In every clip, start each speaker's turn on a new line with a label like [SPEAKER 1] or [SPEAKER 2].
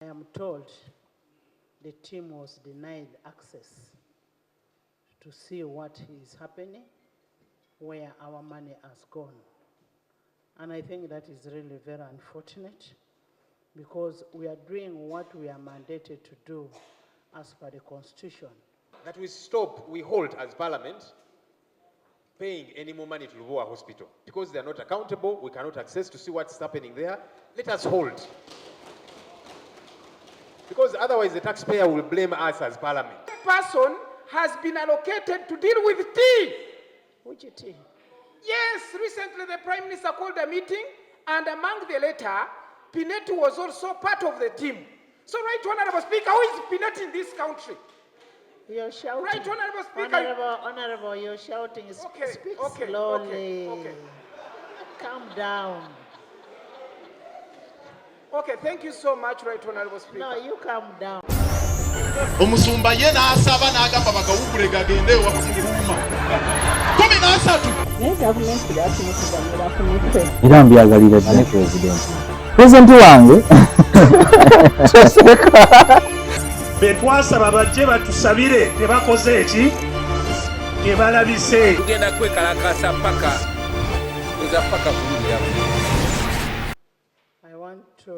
[SPEAKER 1] I am told the team was denied access to see what is happening, where our money has gone. And I think that is really very unfortunate because we are doing what we are mandated to do as per the Constitution.
[SPEAKER 2] That we hold as Parliament paying any more money to Lubowa Hospital. Because they are not accountable, we cannot access to see what's happening there. Let us hold. Because otherwise the taxpayer will blame us as Parliament.
[SPEAKER 3] One person has been allocated to deal with tea.
[SPEAKER 1] Which tea?
[SPEAKER 3] Yes, recently the Prime Minister called a meeting, and among the letter, Pineti was also part of the team. So, Right Honourable Speaker, who is Pineti in this country?
[SPEAKER 1] You're shouting.
[SPEAKER 3] Right Honourable Speaker.
[SPEAKER 1] Honourable, you're shouting.
[SPEAKER 3] Okay,
[SPEAKER 1] Speak
[SPEAKER 3] okay,
[SPEAKER 1] slowly.
[SPEAKER 3] okay.
[SPEAKER 1] Calm down.
[SPEAKER 3] Okay, thank you so much, Right Honourable Speaker.
[SPEAKER 1] No, you calm down.
[SPEAKER 4] Omusumba ye n'asaba n'agamba bagawugule gagende wakumukuma 13
[SPEAKER 5] naye gavumenti yakimukugamira ku mutwe
[SPEAKER 6] era mbyagalire ddala pulezidenti wange
[SPEAKER 7] be twasaba bajje batusabire tebakoze eki tebalabise
[SPEAKER 8] tugenda kwekalakasa paka kuza paka kulya.
[SPEAKER 1] I want to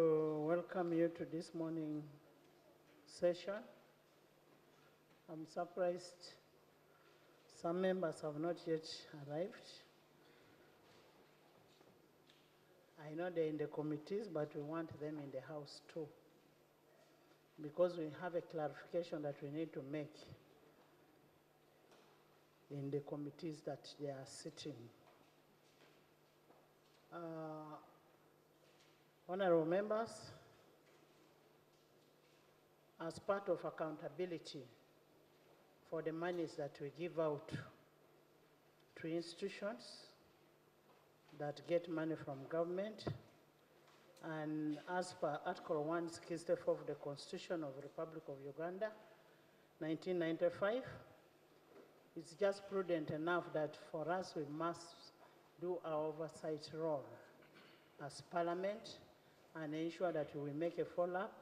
[SPEAKER 1] welcome you to this morning session. I'm surprised some members have not yet arrived. I know they're in the committees, but we want them in the house too, because we have a clarification that we need to make in the committees that they are sitting. Honorable members, as part of accountability for the monies that we give out to institutions that get money from government, and as per Article 164 of the Constitution of the Republic of Uganda, 1995, it's just prudent enough that for us we must do our oversight role as Parliament and ensure that we make a follow-up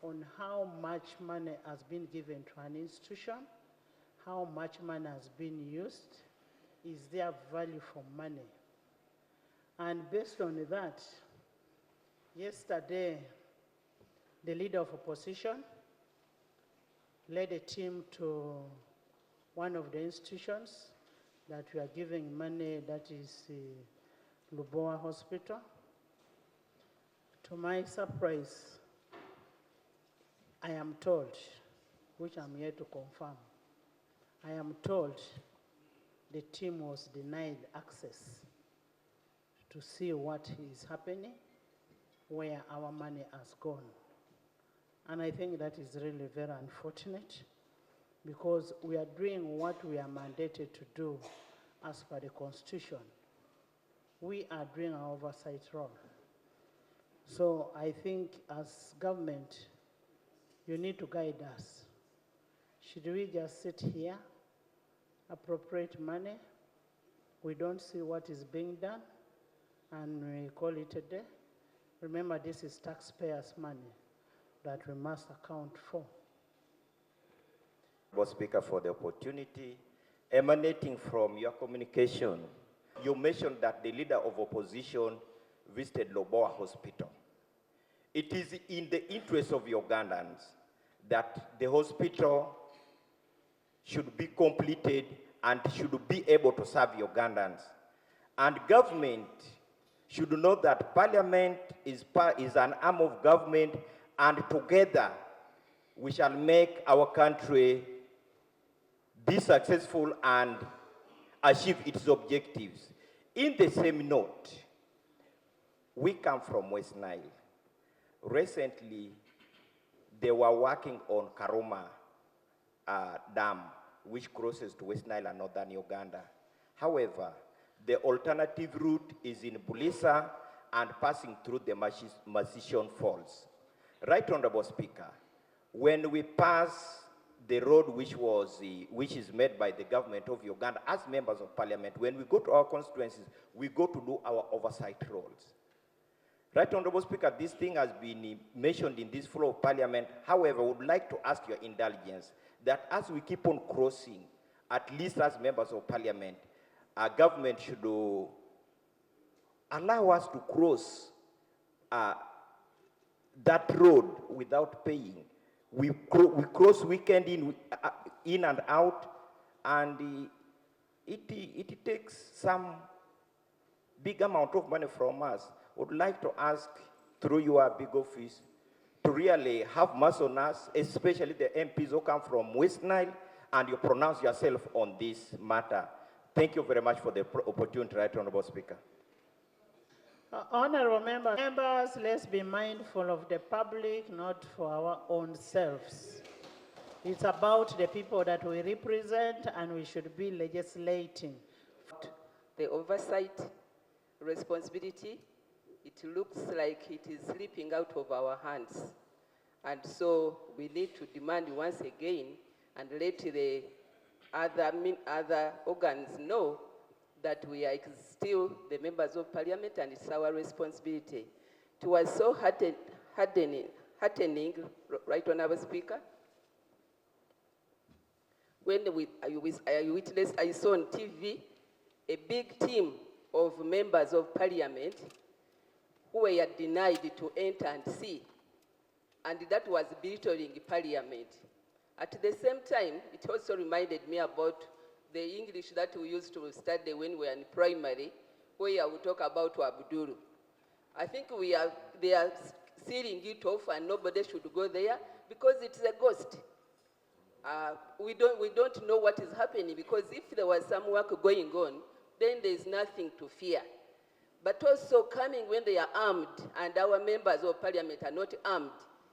[SPEAKER 1] on how much money has been given to an institution, how much money has been used, is there value for money. And based on that, yesterday, the leader of opposition led a team to one of the institutions that we are giving money, that is Lubowa Hospital. To my surprise, I am told, which I'm here to confirm, I am told the team was denied access to see what is happening, where our money has gone. And I think that is really very unfortunate because we are doing what we are mandated to do as per the Constitution. We are doing our oversight role. So I think as government, you need to guide us. Should we just sit here, appropriate money, we don't see what is being done, and we call it a day? Remember, this is taxpayers' money that we must account for.
[SPEAKER 9] Speaker, for the opportunity. Emanating from your communication, you mentioned that the leader of opposition visited Lubowa Hospital. It is in the interest of Ugandans that the hospital should be completed and should be able to serve Ugandans. And government should know that Parliament is an arm of government, and together we shall make our country be successful and achieve its objectives. In the same note, we come from West Nile. Recently, they were working on Karuma Dam, which crosses to West Nile and northern Uganda. However, the alternative route is in Bulisa and passing through the Musician Falls. Right Honourable Speaker, when we pass the road which is made by the government of Uganda, as members of Parliament, when we go to our constituencies, we go to do our oversight roles. Right Honorable Speaker, this thing has been mentioned in this floor of Parliament. However, I would like to ask your indulgence that as we keep on crossing, at least as members of Parliament, our government should allow us to cross that road without paying. We cross weekend in and out, and it takes some big amount of money from us. Would like to ask, through your big office, to really have mercy on us, especially the MPs who come from West Nile, and you pronounce yourself on this matter. Thank you very much for the opportunity, Right Honorable Speaker.
[SPEAKER 1] Honorable members, let's be mindful of the public, not for our own selves. It's about the people that we represent, and we should be legislating.
[SPEAKER 10] The oversight responsibility, it looks like it is slipping out of our hands. And so we need to demand once again and let the other organs know that we are still the members of Parliament and it's our responsibility. It was so heartening, Right Honourable Speaker, when I saw on TV a big team of members of Parliament who were denied to enter and see, and that was belittling Parliament. At the same time, it also reminded me about the English that we used to study when we were in primary, where we talk about Abdul. I think they are sealing it off and nobody should go there because it's a ghost. We don't know what is happening, because if there was some work going on, then there is nothing to fear. But also coming when they are armed and our members of Parliament are not armed,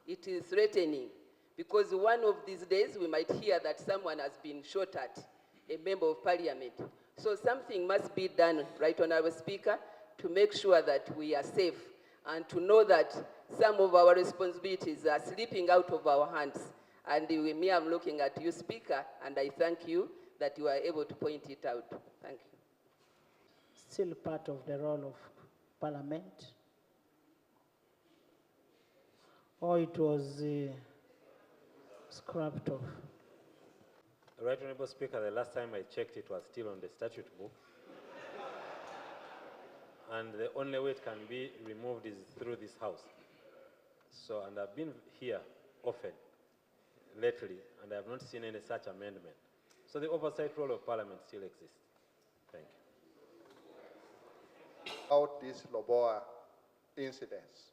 [SPEAKER 10] it is threatening, because one of these days we might hear that someone has been shot at, a member of Parliament. So something must be done, Right Honourable Speaker, to make sure that we are safe and to know that some of our responsibilities are slipping out of our hands. And me, I'm looking at you, Speaker, and I thank you that you are able to point it out. Thank you.
[SPEAKER 1] Still part of the role of Parliament. Or it was scrapped off.
[SPEAKER 11] Right Honourable Speaker, the last time I checked it was still on the statute book. And the only way it can be removed is through this house. So, and I've been here often lately, and I have not seen any such amendment. So the oversight role of Parliament still exists. Thank you.
[SPEAKER 12] About these Lubowa incidents,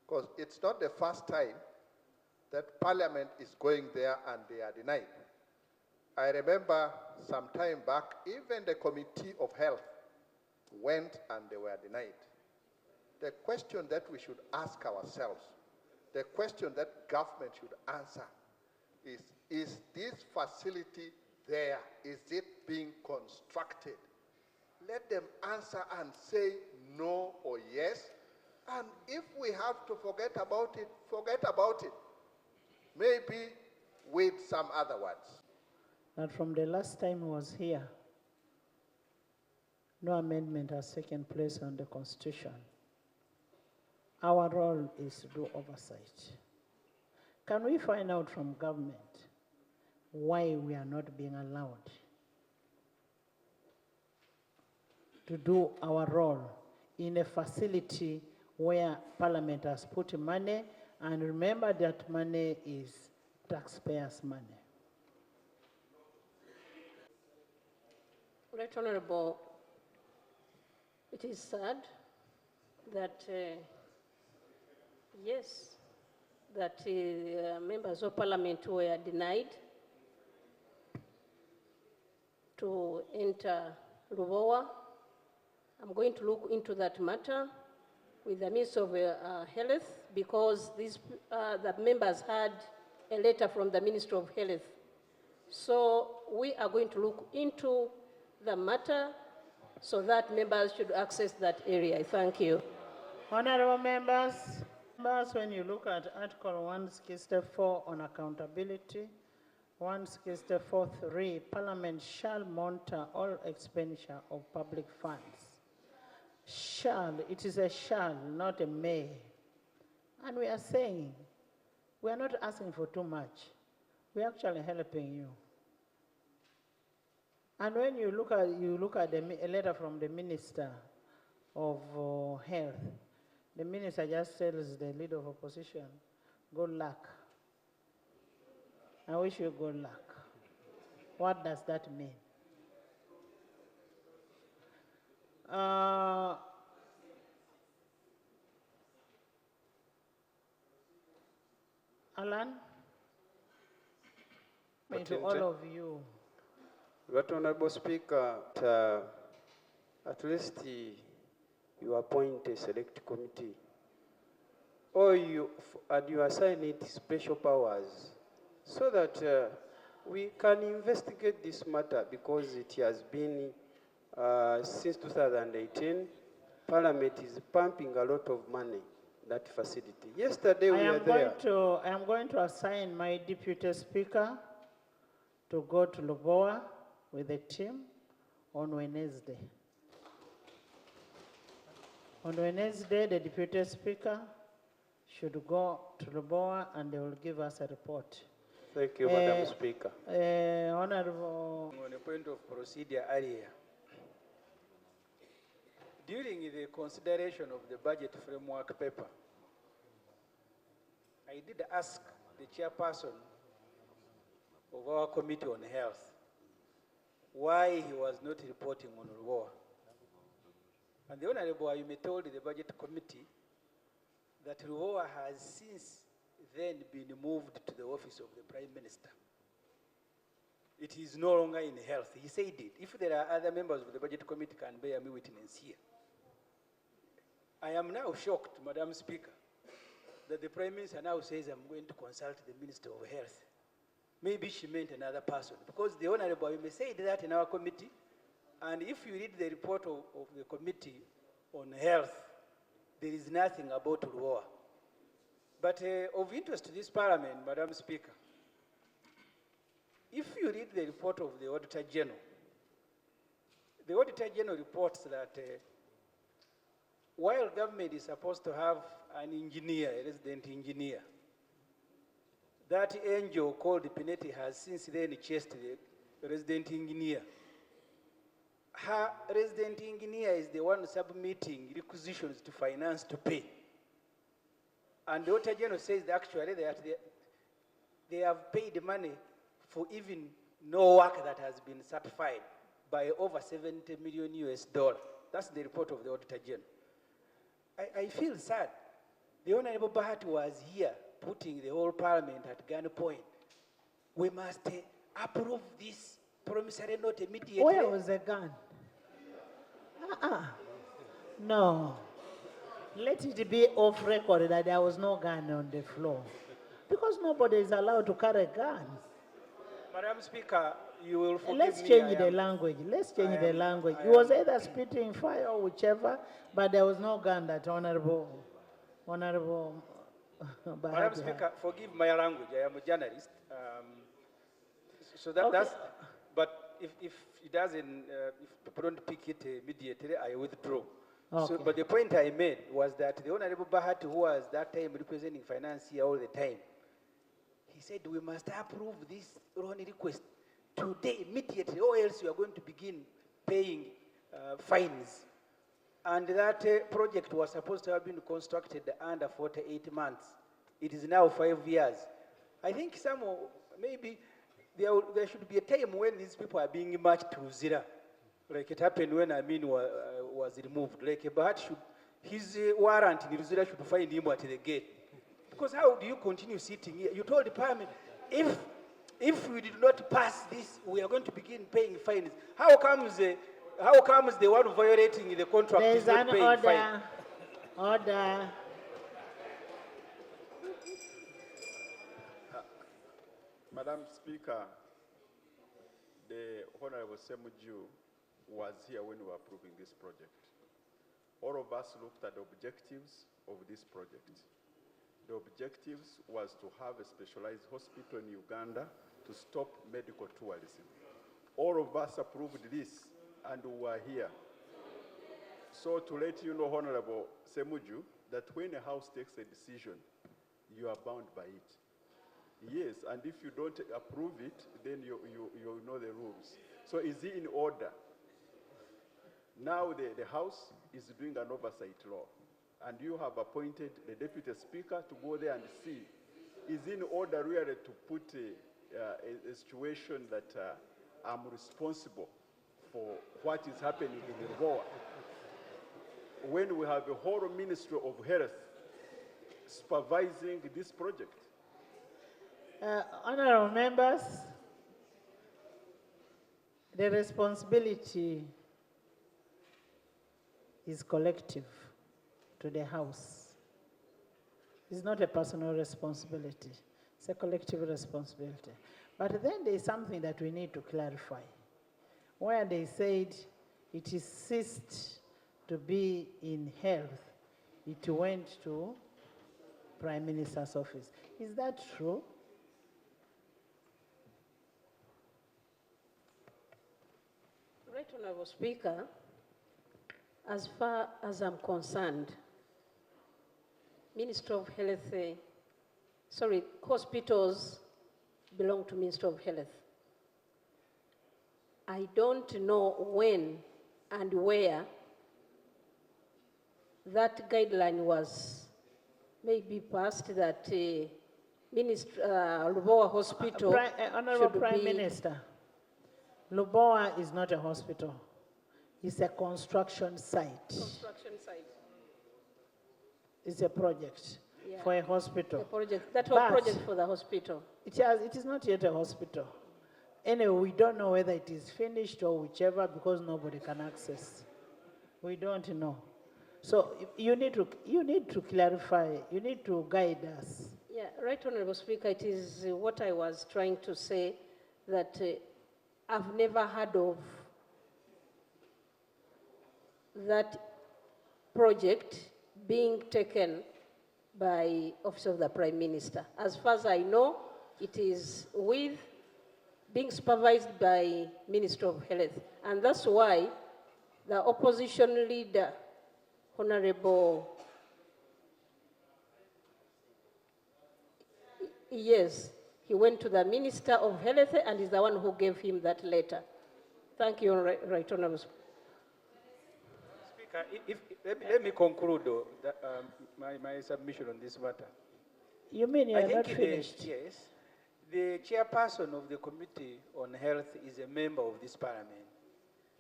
[SPEAKER 12] because it's not the first time that Parliament is going there and they are denied. I remember some time back, even the Committee of Health went and they were denied. The question that we should ask ourselves, the question that government should answer is this facility there? Is it being constructed? Let them answer and say no or yes. And if we have to forget about it, forget about it. Maybe with some other words.
[SPEAKER 1] But from the last time I was here, no amendment has taken place on the Constitution. Our role is to do oversight. Can we find out from government why we are not being allowed to do our role in a facility where Parliament has put money, and remember that money is taxpayers' money?
[SPEAKER 13] Right Honourable, it is sad that, yes, that members of Parliament were denied to enter Lubowa. I'm going to look into that matter with the Minister of Health, because the members had a letter from the Minister of Health. So we are going to look into the matter so that members should access that area. Thank you.
[SPEAKER 1] Honourable members, when you look at Article 164 on accountability, 164.3, Parliament shall monitor all expenditure of public funds. shall, it is a shall, not a may. And we are saying, we are not asking for too much. We are actually helping you. And when you look at a letter from the Minister of Health, the Minister just tells the Leader of Opposition, good luck. I wish you good luck. What does that mean? Alan, to all of you.
[SPEAKER 14] But Honorable Speaker, at least you appoint a select committee, or you assign it special powers, so that we can investigate this matter, because it has been since 2018, Parliament is pumping a lot of money that facility. Yesterday we were there.
[SPEAKER 1] I am going to assign my Deputy Speaker to go to Lubowa with the team on Wednesday. On Wednesday, the Deputy Speaker should go to Lubowa and they will give us a report.
[SPEAKER 14] Thank you, Madam Speaker.
[SPEAKER 1] Honorable.
[SPEAKER 15] On a point of procedure earlier, during the consideration of the budget framework paper, I did ask the chairperson of our committee on health why he was not reporting on Lubowa. And the Honorable Ayume told the budget committee that Lubowa has since then been moved to the office of the Prime Minister. It is no longer in health. He said it. If there are other members of the budget committee can bear me witness here. I am now shocked, Madam Speaker, that the Prime Minister now says I'm going to consult the Minister of Health. Maybe she meant another person, because the Honorable may say that in our committee, and if you read the report of the committee on health, there is nothing about Lubowa. But of interest to this Parliament, Madam Speaker, if you read the report of the Auditor General reports that while government is supposed to have an engineer, a resident engineer, that angel called Pinetti has since then chased the resident engineer. Her resident engineer is the one submitting requisitions to finance to pay. And the Auditor General says that actually that they have paid money for even no work that has been certified by over $70 million US. That's the report of the Auditor General. I feel sad. The Honorable Bahati was here putting the whole Parliament at gunpoint. We must approve this promissory note immediately.
[SPEAKER 1] Where was the gun? No. Let it be off record that there was no gun on the floor. Because nobody is allowed to carry guns.
[SPEAKER 15] Madam Speaker, you will forgive
[SPEAKER 1] Let's
[SPEAKER 15] me.
[SPEAKER 1] change the language. Let's change the language. It was either spitting fire or whichever, but there was no gun that Honorable
[SPEAKER 15] Madam
[SPEAKER 1] Bahati
[SPEAKER 15] Speaker, forgive my language. I am a journalist.
[SPEAKER 1] Okay.
[SPEAKER 15] That's. But if it doesn't, if people don't pick it immediately, I withdraw.
[SPEAKER 1] Okay.
[SPEAKER 15] But the point I made was that the Honorable Bahati, who was that time representing finance here all the time, he said we must approve this loan request today, immediately, or else you are going to begin paying fines. And that project was supposed to have been constructed under 48 months. It is now 5 years. I think maybe there should be a time when these people are being matched to zero. Like it happened when Amin was removed. Like his warrant in Zira should find him at the gate. Because how do you continue sitting here? You told the Parliament, if we did not pass this, we are going to begin paying fines. How comes the one violating the contract
[SPEAKER 1] There
[SPEAKER 15] is not paying fine?
[SPEAKER 1] Order.
[SPEAKER 16] Madam Speaker, the Honorable Semuju was here when we were approving this project. All of us looked at the objectives of this project. The objectives was to have a specialized hospital in Uganda to stop medical tourism. All of us approved this and we were here. So to let you know, Honorable Semuju, that when a house takes a decision, you are bound by it. Yes, and if you don't approve it, then you know the rules. So is it in order? Now the House is doing an oversight law, and you have appointed the Deputy Speaker to go there and see. Is it in order really to put a situation that I'm responsible for what is happening in Lubowa? When we have a whole Ministry of Health supervising this project?
[SPEAKER 1] Honorable members, the responsibility is collective to the House. It's not a personal responsibility. It's a collective responsibility. But then there is something that we need to clarify. Where they said it is ceased to be in health, it went to Prime Minister's office. Is that true?
[SPEAKER 13] Right, Honorable Speaker, as far as I'm concerned, Ministry of Health, hospitals belong to Ministry of Health. I don't know when and where that guideline was maybe passed that Lubowa Hospital
[SPEAKER 1] Honorable
[SPEAKER 13] should
[SPEAKER 1] Prime
[SPEAKER 13] be
[SPEAKER 1] Minister, Lubowa is not a hospital. It's a construction site.
[SPEAKER 13] construction site.
[SPEAKER 1] It's a project for a hospital.
[SPEAKER 13] A project, that whole
[SPEAKER 1] But
[SPEAKER 13] project for the hospital.
[SPEAKER 1] it is not yet a hospital. Anyway, we don't know whether it is finished or whichever because nobody can access. We don't know. So you need to clarify, you need to guide us.
[SPEAKER 13] Yeah, right, Honorable Speaker, it is what I was trying to say, that I've never heard of that project being taken by Office of the Prime Minister. As far as I know, it is being supervised by Ministry of Health. And that's why the opposition leader, Honorable, yes, he went to the Minister of Health and is the one who gave him that letter. Thank you, Right Honorable Speaker.
[SPEAKER 15] Let me conclude my submission on this matter.
[SPEAKER 1] You mean you are not
[SPEAKER 15] think
[SPEAKER 1] finished?
[SPEAKER 15] Yes. The chairperson of the Committee on Health is a member of this parliament.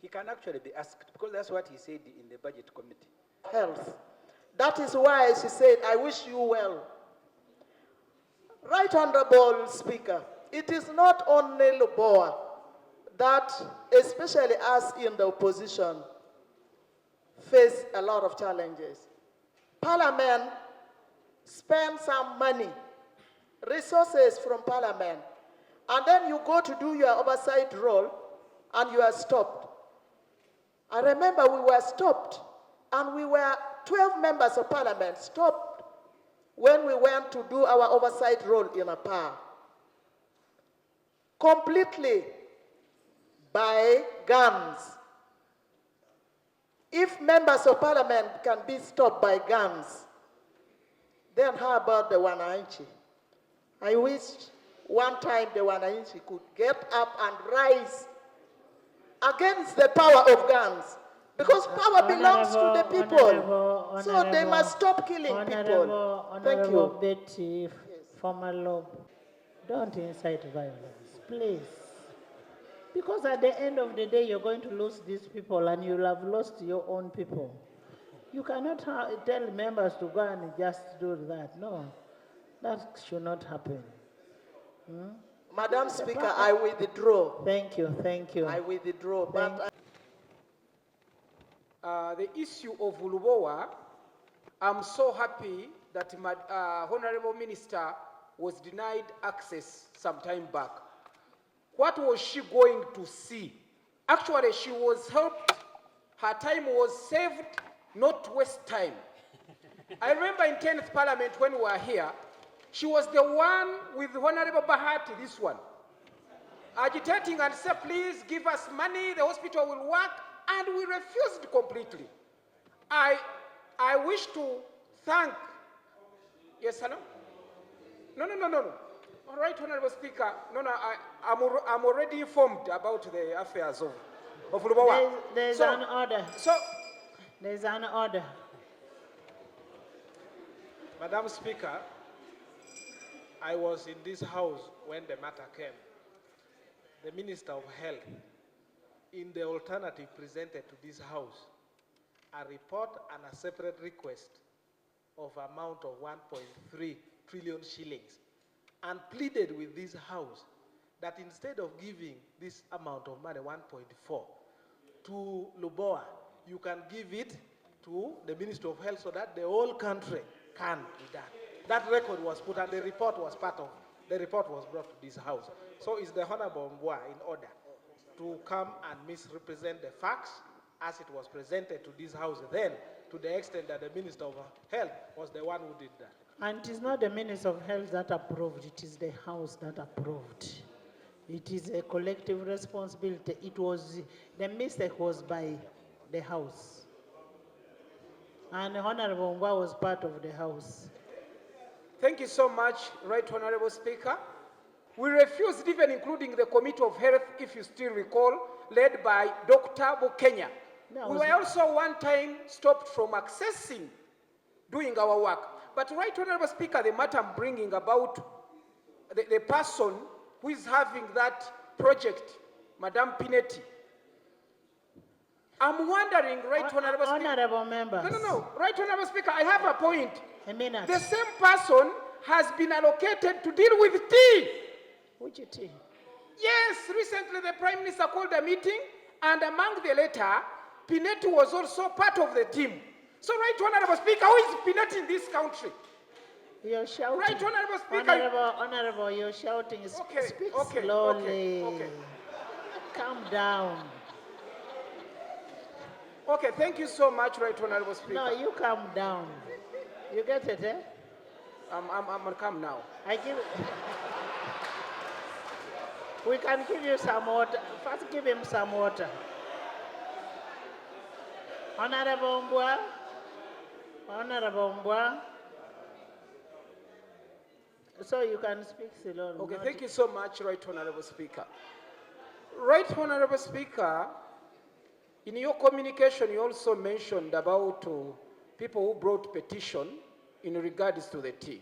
[SPEAKER 15] He can actually be asked, because that's what he said in the Budget Committee.
[SPEAKER 17] Health. That is why she said, I wish you well. Right Honorable Speaker, it is not only Lubowa that, especially us in the opposition, face a lot of challenges. Parliament spends some money, resources from Parliament, and then you go to do your oversight role and you are stopped. I remember we were stopped, and we were 12 members of Parliament stopped when we went to do our oversight role in a PAR. Completely by guns. If members of Parliament can be stopped by guns, then how about the Wananchi? I wish one time the Wananchi could get up and rise against the power of guns, because power belongs to the people. So they must stop killing people. Thank you.
[SPEAKER 1] Honorable Betty, former LOP, don't incite violence, please. Because at the end of the day, you're going to lose these people and you'll have lost your own people. You cannot tell members to go and just do that. No, that should not happen.
[SPEAKER 17] Madam Speaker, I withdraw.
[SPEAKER 1] Thank you, thank you.
[SPEAKER 17] I withdraw. But
[SPEAKER 3] the issue of Lubowa, I'm so happy that my Honorable Minister was denied access some time back. What was she going to see? Actually, she was helped. Her time was saved, not to waste time. I remember in 10th Parliament when we were here, she was the one with Honorable Bahati, this one, agitating and said, please give us money, the hospital will work, and we refused completely. I wish to thank, yes, hello? No. All right, Honorable Speaker. No, I'm already informed about the affairs of Lubowa.
[SPEAKER 1] There's an order. There's an order.
[SPEAKER 18] Madam Speaker, I was in this house when the matter came. The Minister of Health, in the alternative presented to this house, a report and a separate request of amount of 1.3 trillion shillings, and pleaded with this house that instead of giving this amount of money, 1.4, to Lubowa, you can give it to the Ministry of Health so that the whole country can be done. That record was put and the report was part of, the report was brought to this house. So is the Honorable Mbwa in order to come and misrepresent the facts as it was presented to this house then, to the extent that the Minister of Health was the one who did that.
[SPEAKER 1] And it is not the Minister of Health that approved, it is the House that approved. It is a collective responsibility. It was, the mistake was by the House. And Honorable Mbwa was part of the House.
[SPEAKER 3] Thank you so much, Right Honorable Speaker. We refused even including the Committee of Health, if you still recall, led by Dr. Bukenya. We were also one time stopped from accessing, doing our work. But Right Honorable Speaker, the matter I'm bringing about the person who is having that project, Madam Pinetti. I'm wondering, Right Honorable Speaker.
[SPEAKER 1] Honorable members.
[SPEAKER 3] No. Right Honorable Speaker, I have a point.
[SPEAKER 1] A minute.
[SPEAKER 3] The same person has been allocated to deal with tea.
[SPEAKER 1] Which tea?
[SPEAKER 3] Yes, recently the Prime Minister called a meeting, and among the latter, Pinetti was also part of the team. So, Right Honorable Speaker, who is Pinetti in this country?
[SPEAKER 1] You're shouting.
[SPEAKER 3] Right Honorable Speaker.
[SPEAKER 1] Honorable, you're shouting. Speak
[SPEAKER 3] okay,
[SPEAKER 1] slowly.
[SPEAKER 3] okay.
[SPEAKER 1] Calm down.
[SPEAKER 3] Okay, thank you so much, Right Honorable Speaker.
[SPEAKER 1] No, you calm down. You get it, eh?
[SPEAKER 3] I'm gonna come now.
[SPEAKER 1] We can give you some water. First, give him some water. Honorable Mbwa. Honorable Mbwa. So you can speak slowly.
[SPEAKER 3] Okay, thank you so much, Right Honorable Speaker. Right Honorable Speaker, in your communication, you also mentioned about people who brought petition in regards to the tea.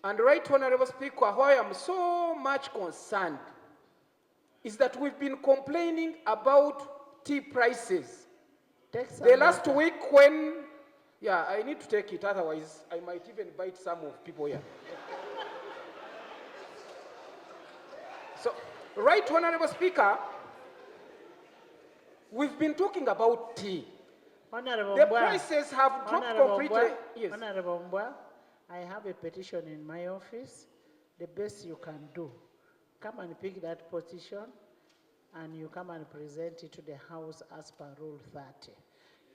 [SPEAKER 3] And Right Honorable Speaker, why I'm so much concerned is that we've been complaining about tea prices. The last week when, I need to take it, otherwise I might even bite some of people here. So, Right Honorable Speaker, we've been talking about tea.
[SPEAKER 1] Honorable
[SPEAKER 3] the
[SPEAKER 1] Mbwa,
[SPEAKER 3] prices have dropped
[SPEAKER 1] Honorable
[SPEAKER 3] completely.
[SPEAKER 1] Mbwa,
[SPEAKER 3] Yes.
[SPEAKER 1] Honorable Mbwa, I have a petition in my office. The best you can do, come and pick that petition and you come and present it to the House as per Rule 30.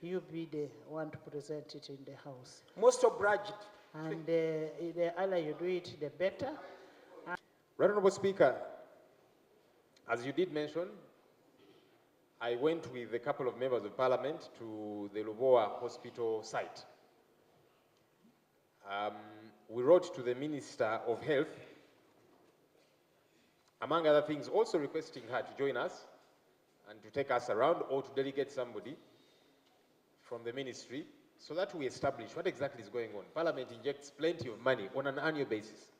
[SPEAKER 1] You be the one to present it in the House.
[SPEAKER 3] Most obliged.
[SPEAKER 1] And the earlier you do it, the better.
[SPEAKER 2] Right Honorable Speaker, as you did mention, I went with a couple of members of Parliament to the Lubowa Hospital site. We wrote to the Minister of Health, among other things, also requesting her to join us and to take us around or to delegate somebody from the ministry so that we establish what exactly is going on. Parliament injects plenty of money on an annual basis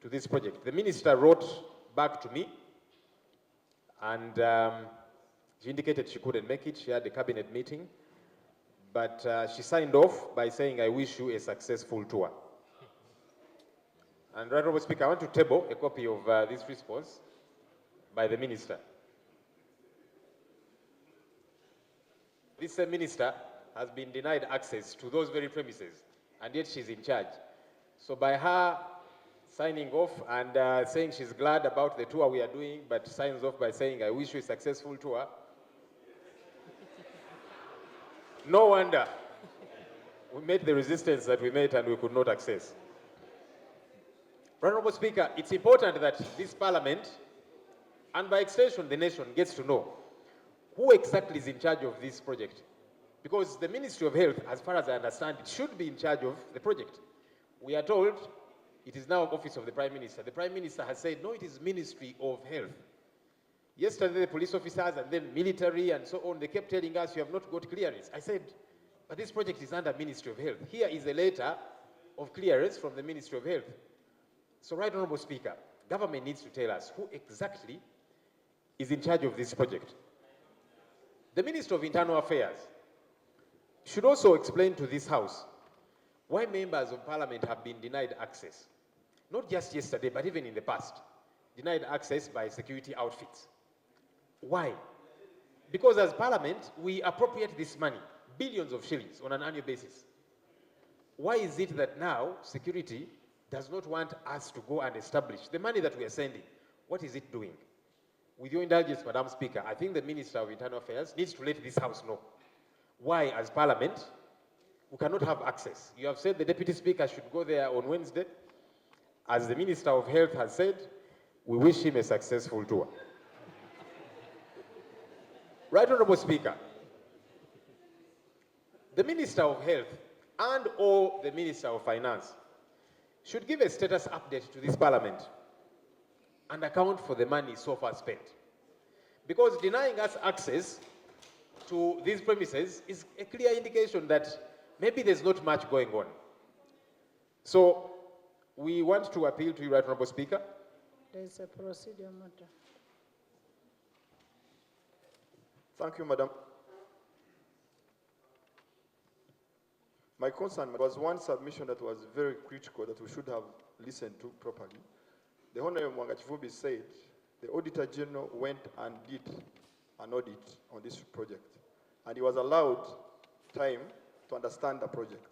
[SPEAKER 2] to this project. The minister wrote back to me and she indicated she couldn't make it. She had a cabinet meeting, but she signed off by saying, I wish you a successful tour. And Right Honorable Speaker, I want to table a copy of this response by the minister. This same minister has been denied access to those very premises, and yet she's in charge. So by her signing off and saying she's glad about the tour we are doing, but signs off by saying, I wish you a successful tour, no wonder we made the resistance that we made and we could not access. Honorable Speaker, it's important that this Parliament, and by extension the nation, gets to know who exactly is in charge of this project. Because the Ministry of Health, as far as I understand, it should be in charge of the project. We are told it is now Office of the Prime Minister. The Prime Minister has said, no, it is Ministry of Health. Yesterday, the police officers and then military and so on, they kept telling us, you have not got clearance. I said, but this project is under Ministry of Health. Here is a letter of clearance from the Ministry of Health. So, Right Honourable Speaker, government needs to tell us who exactly is in charge of this project. The Minister of Internal Affairs should also explain to this House why members of Parliament have been denied access. Not just yesterday, but even in the past. Denied access by security outfits. Why? Because as Parliament, we appropriate this money, billions of shillings on an annual basis. Why is it that now security does not want us to go and establish the money that we are sending? What is it doing? With your indulgence, Madam Speaker, I think the Minister of Internal Affairs needs to let this House know why, as Parliament, we cannot have access. You have said the Deputy Speaker should go there on Wednesday. As the Minister of Health has said, we wish him a successful tour. Right Honourable Speaker, the Minister of Health and or the Minister of Finance should give a status update to this Parliament and account for the money so far spent. Because denying us access to these premises is a clear indication that maybe there's not much going on. So we want to appeal to you, Right Honourable Speaker.
[SPEAKER 1] There is a procedure matter.
[SPEAKER 19] Thank you, Madam. My concern was one submission that was very critical that we should have listened to properly. The Honourable Mwangachifubi said the Auditor General went and did an audit on this project, and he was allowed time to understand the project.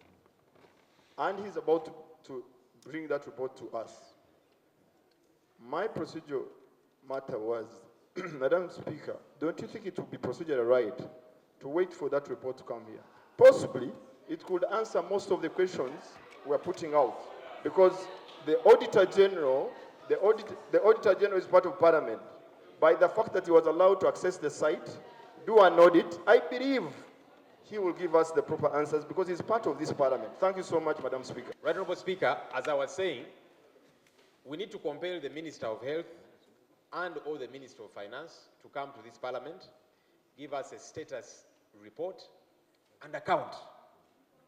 [SPEAKER 19] And he's about to bring that report to us. My procedural matter was, Madam Speaker, don't you think it would be procedurally right to wait for that report to come here? Possibly, it could answer most of the questions we're putting out, because the Auditor General, the Auditor General is part of Parliament. By the fact that he was allowed to access the site, do an audit, I believe he will give us the proper answers because he's part of this Parliament. Thank you so much, Madam Speaker.
[SPEAKER 2] Right Honourable Speaker, as I was saying, we need to compel the Minister of Health and or the Minister of Finance to come to this Parliament, give us a status report and account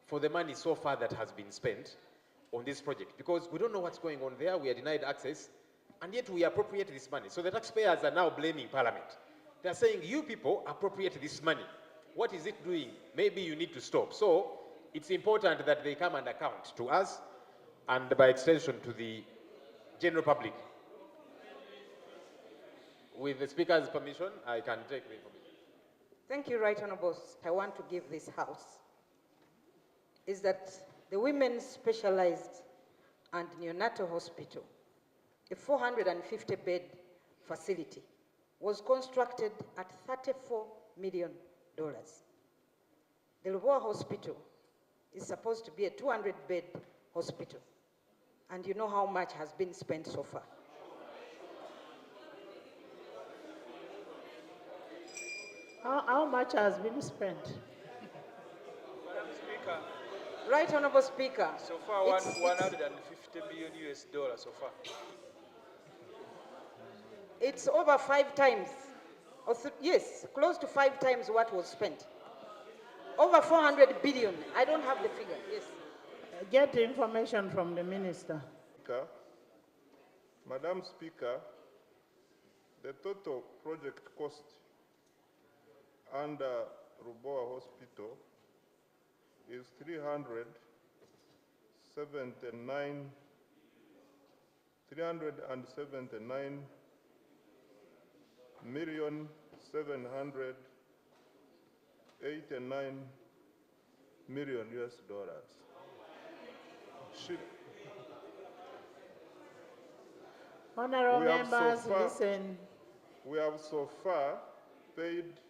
[SPEAKER 2] for the money so far that has been spent on this project. Because we don't know what's going on there, we are denied access, and yet we appropriate this money. So the taxpayers are now blaming Parliament. They're saying, you people appropriate this money. What is it doing? Maybe you need to stop. So it's important that they come and account to us and by extension to the general public. With the Speaker's permission, I can take the information.
[SPEAKER 20] Thank you, Right Honourable. I want to give this House is that the Women's Specialized and Neonatal Hospital, a 450-bed facility, was constructed at $34 million. The Lubowa Hospital is supposed to be a 200-bed hospital, and you know how much has been spent so far.
[SPEAKER 1] How much has been spent?
[SPEAKER 15] Madam Speaker.
[SPEAKER 20] Right Honourable Speaker.
[SPEAKER 15] So far, 150 million US dollars so far.
[SPEAKER 20] It's over 5 times, or yes, close to 5 times what was spent. Over 400 billion. I don't have the figure, yes.
[SPEAKER 1] Get the information from the Minister.
[SPEAKER 16] Madam Speaker, the total project cost under Lubowa Hospital is 379 million 789 million US dollars.
[SPEAKER 1] Honourable members, listen.
[SPEAKER 16] We have so far paid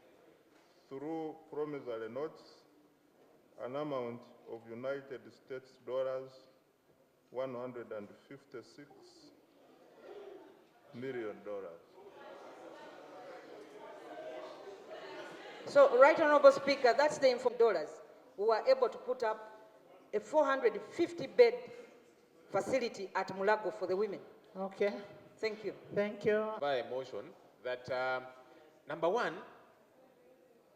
[SPEAKER 16] through promissory notes an amount of United States dollars 156 million.
[SPEAKER 20] So, Right Honorable Speaker, that's the info dollars. We were able to put up a 450-bed facility at Mulago for the women.
[SPEAKER 1] Okay.
[SPEAKER 20] Thank you.
[SPEAKER 1] Thank you.
[SPEAKER 2] By a motion that, number one,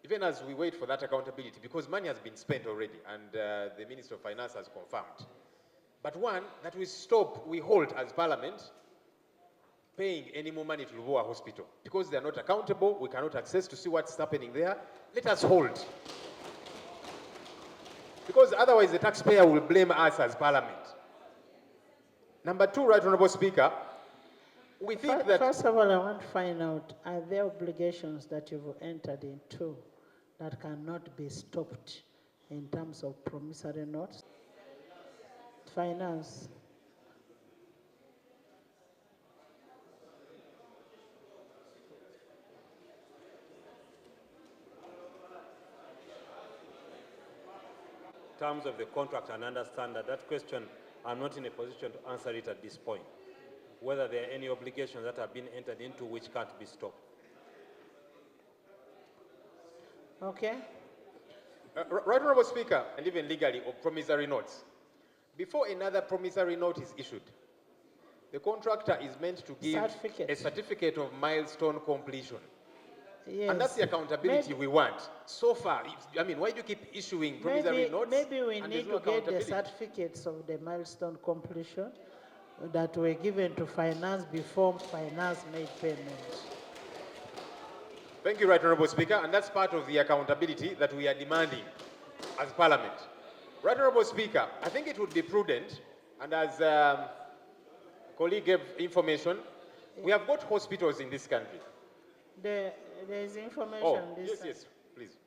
[SPEAKER 2] even as we wait for that accountability, because money has been spent already and the Minister of Finance has confirmed. But one, that we hold as Parliament paying any more money to Lubowa Hospital. Because they are not accountable, we cannot access to see what's happening there. Let us hold. Because otherwise the taxpayer will blame us as Parliament. Number two, Right Honourable Speaker, we think that...
[SPEAKER 1] First of all, I want to find out, are there obligations that you've entered into that cannot be stopped in terms of promissory notes? Finance.
[SPEAKER 11] Terms of the contract and understand that question, I'm not in a position to answer it at this point. Whether there are any obligations that have been entered into which can't be stopped.
[SPEAKER 1] Okay.
[SPEAKER 2] Right Honourable Speaker, and even legally, of promissory notes. Before another promissory note is issued, the contractor is meant to give a certificate of milestone completion.
[SPEAKER 1] Yes.
[SPEAKER 2] And that's the accountability we want. So far, why do you keep issuing promissory notes?
[SPEAKER 1] Maybe we need to get the certificates of the milestone completion that were given to finance before finance made payment.
[SPEAKER 2] Thank you, Right Honourable Speaker, and that's part of the accountability that we are demanding as Parliament. Right Honourable Speaker, I think it would be prudent, and as colleague gave information, we have got hospitals in this country.
[SPEAKER 1] There is information.
[SPEAKER 2] Oh, yes, please.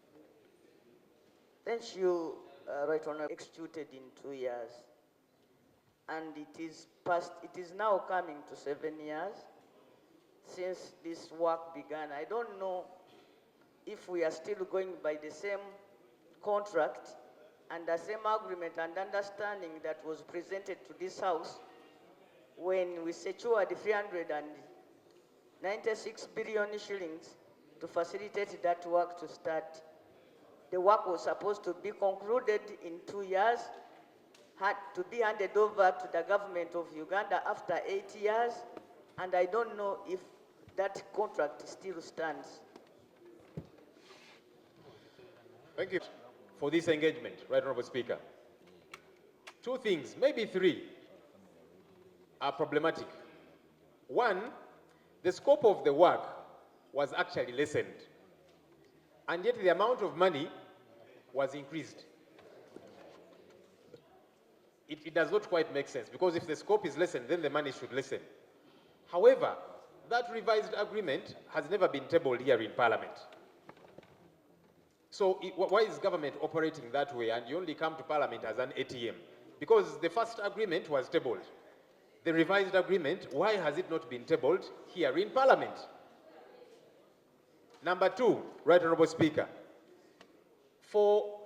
[SPEAKER 21] Since you, Right Honourable, executed in 2 years, and it is now coming to 7 years since this work began. I don't know if we are still going by the same contract and the same agreement and understanding that was presented to this House when we secured 396 billion shillings to facilitate that work to start. The work was supposed to be concluded in 2 years, had to be handed over to the government of Uganda after 8 years, and I don't know if that contract still stands.
[SPEAKER 2] Thank you for this engagement, Right Honourable Speaker. Two things, maybe three, are problematic. One, the scope of the work was actually lessened, and yet the amount of money was increased. It does not quite make sense, because if the scope is lessened, then the money should lessen. However, that revised agreement has never been tabled here in Parliament. So why is government operating that way and you only come to Parliament as an ATM? Because the first agreement was tabled. The revised agreement, why has it not been tabled here in Parliament? Number two, Right Honourable Speaker, for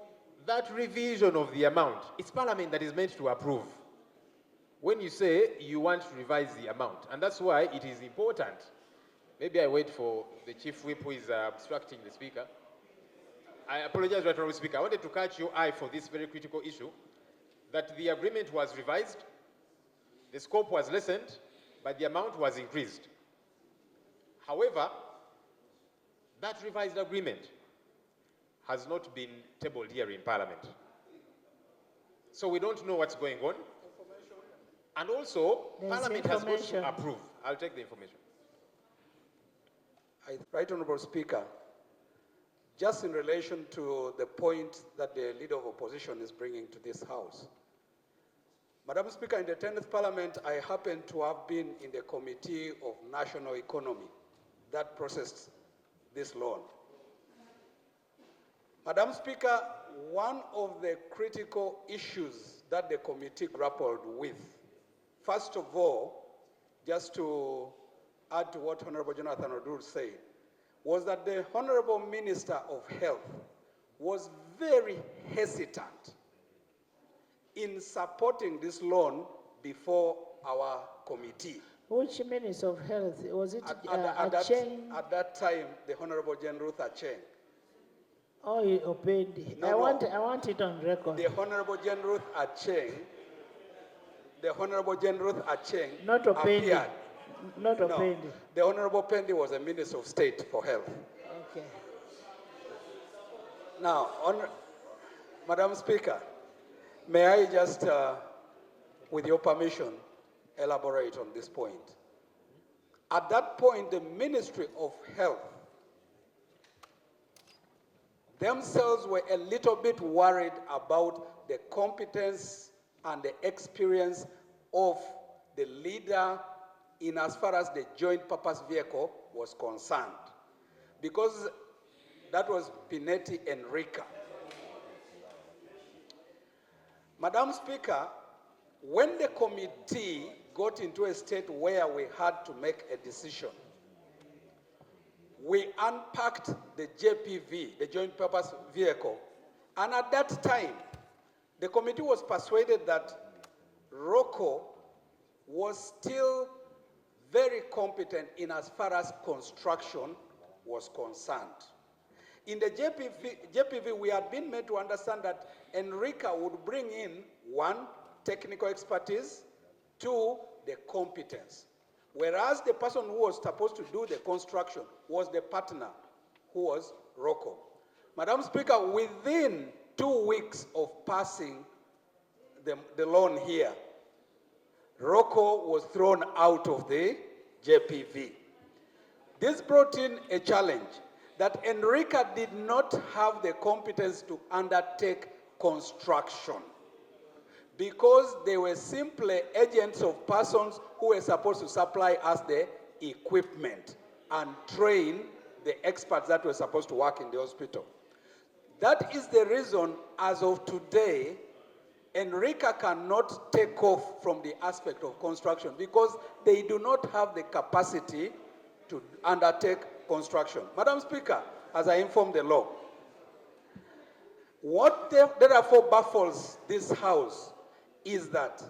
[SPEAKER 2] that revision of the amount, it's Parliament that is meant to approve. When you say you want to revise the amount, and that's why it is important. Maybe I wait for the Chief Whip who is obstructing the Speaker. I apologize, Right Honourable Speaker. I wanted to catch your eye for this very critical issue, that the agreement was revised, the scope was lessened, but the amount was increased. However, that revised agreement has not been tabled here in Parliament. So we don't know what's going on. And also, Parliament has got to approve. I'll take the information.
[SPEAKER 3] Right Honourable Speaker, just in relation to the point that the Leader of Opposition is bringing to this House. Madam Speaker, in the 10th Parliament, I happen to have been in the Committee of National Economy that processed this loan. Madam Speaker, one of the critical issues that the committee grappled with, first of all, just to add to what Honorable Jonathan Odur said, was that the Honorable Minister of Health was very hesitant in supporting this loan before our committee.
[SPEAKER 1] Which Minister of Health? Was it
[SPEAKER 3] at that time, the Honorable Jane Ruth Acheng.
[SPEAKER 1] Oh, you obeyed. I want it on record.
[SPEAKER 4] The Honorable General Acheng,
[SPEAKER 1] Not Opendi.
[SPEAKER 4] appeared.
[SPEAKER 1] Not
[SPEAKER 4] No,
[SPEAKER 1] Opendi.
[SPEAKER 4] the Honorable Pendi was a Minister of State for Health.
[SPEAKER 1] Okay.
[SPEAKER 4] Now, Madam Speaker, may I just, with your permission, elaborate on this point? At that point, the Ministry of Health themselves were a little bit worried about the competence and the experience of the leader in as far as the joint purpose vehicle was concerned, because that was Pinetti Enrica. Madam Speaker, when the committee got into a state where we had to make a decision, we unpacked the JPV, the joint purpose vehicle, and at that time, the committee was persuaded that Rocco was still very competent in as far as construction was concerned. In the JPV, we had been made to understand that Enrica would bring in 1, technical expertise, 2, the competence. Whereas the person who was supposed to do the construction was the partner, who was Rocco. Madam Speaker, within 2 weeks of passing the loan here, Rocco was thrown out of the JPV. This brought in a challenge that Enrica did not have the competence to undertake construction because they were simply agents of persons who were supposed to supply us the equipment and train the experts that were supposed to work in the hospital. That is the reason, as of today, Enrica cannot take off from the aspect of construction because they do not have the capacity to undertake construction. Madam Speaker, as I informed the law, what therefore baffles this House is that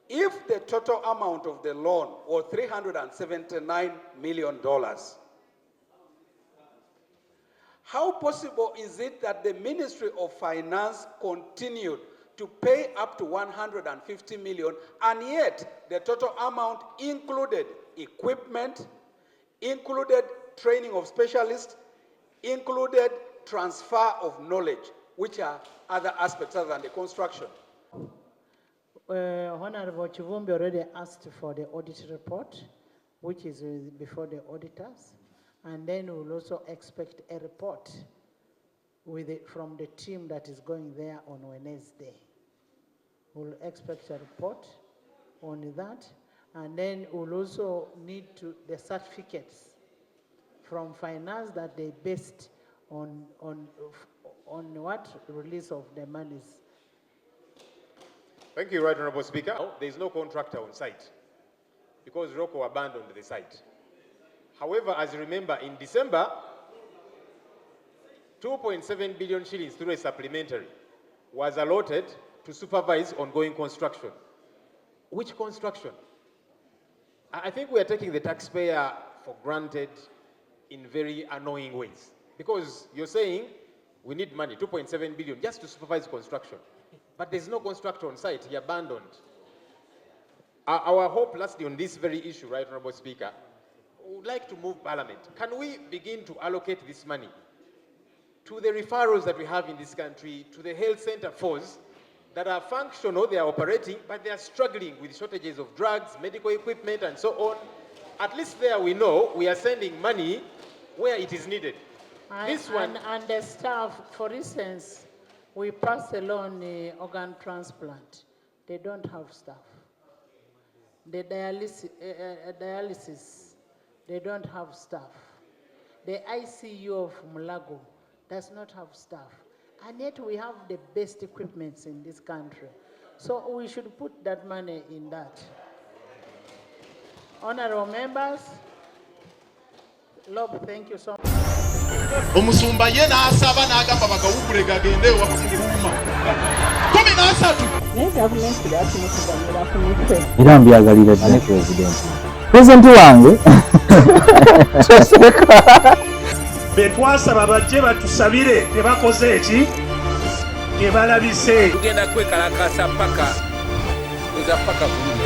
[SPEAKER 4] if the total amount of the loan was $379 million, how possible is it that the Ministry of Finance continued to pay up to $150 million, and yet the total amount included equipment, included training of specialists, included transfer of knowledge, which are other aspects other than the construction?
[SPEAKER 1] Honorable Chivumbi already asked for the audit report, which is before the auditors, and then we'll also expect a report from the team that is going there on Wednesday. We'll expect a report on that, and then we'll also need the certificates from finance that they based on what release of the monies.
[SPEAKER 2] Thank you, Right Honorable Speaker. There is no contractor on site because Rocco abandoned the site. However, as you remember, in December, 2.7 billion shillings through a supplementary was allotted to supervise ongoing construction. Which construction? I think we are taking the taxpayer for granted in very annoying ways. Because you're saying we need money, 2.7 billion, just to supervise construction. But there's no constructor on site, he abandoned. Our hope, lastly, on this very issue, Right Honorable Speaker, we would like to move Parliament. Can we begin to allocate this money to the referrals that we have in this country, to the health center force that are functional, they are operating, but they are struggling with shortages of drugs, medical equipment, and so on. At least there we know we are sending money where it is needed.
[SPEAKER 1] And the staff, for instance, we passed along organ transplant. They don't have staff. The dialysis, they don't have staff. The ICU of Mulago does not have staff. And yet we have the best equipments in this country. So we should put that money in that. Honorable members, LOP, thank you so much.
[SPEAKER 7] Omusumba ye n'asaba n'agamba bagawugule agende wakumuluma 13
[SPEAKER 5] naye gavumenti yatumukuganyira ku mitwe
[SPEAKER 6] era mbyagalira ne pulezidenti wange
[SPEAKER 8] betwasaba bajje batusabire tebakoze eki tebalabise
[SPEAKER 3] tugenda kwekalakasa paka eza paka bulungi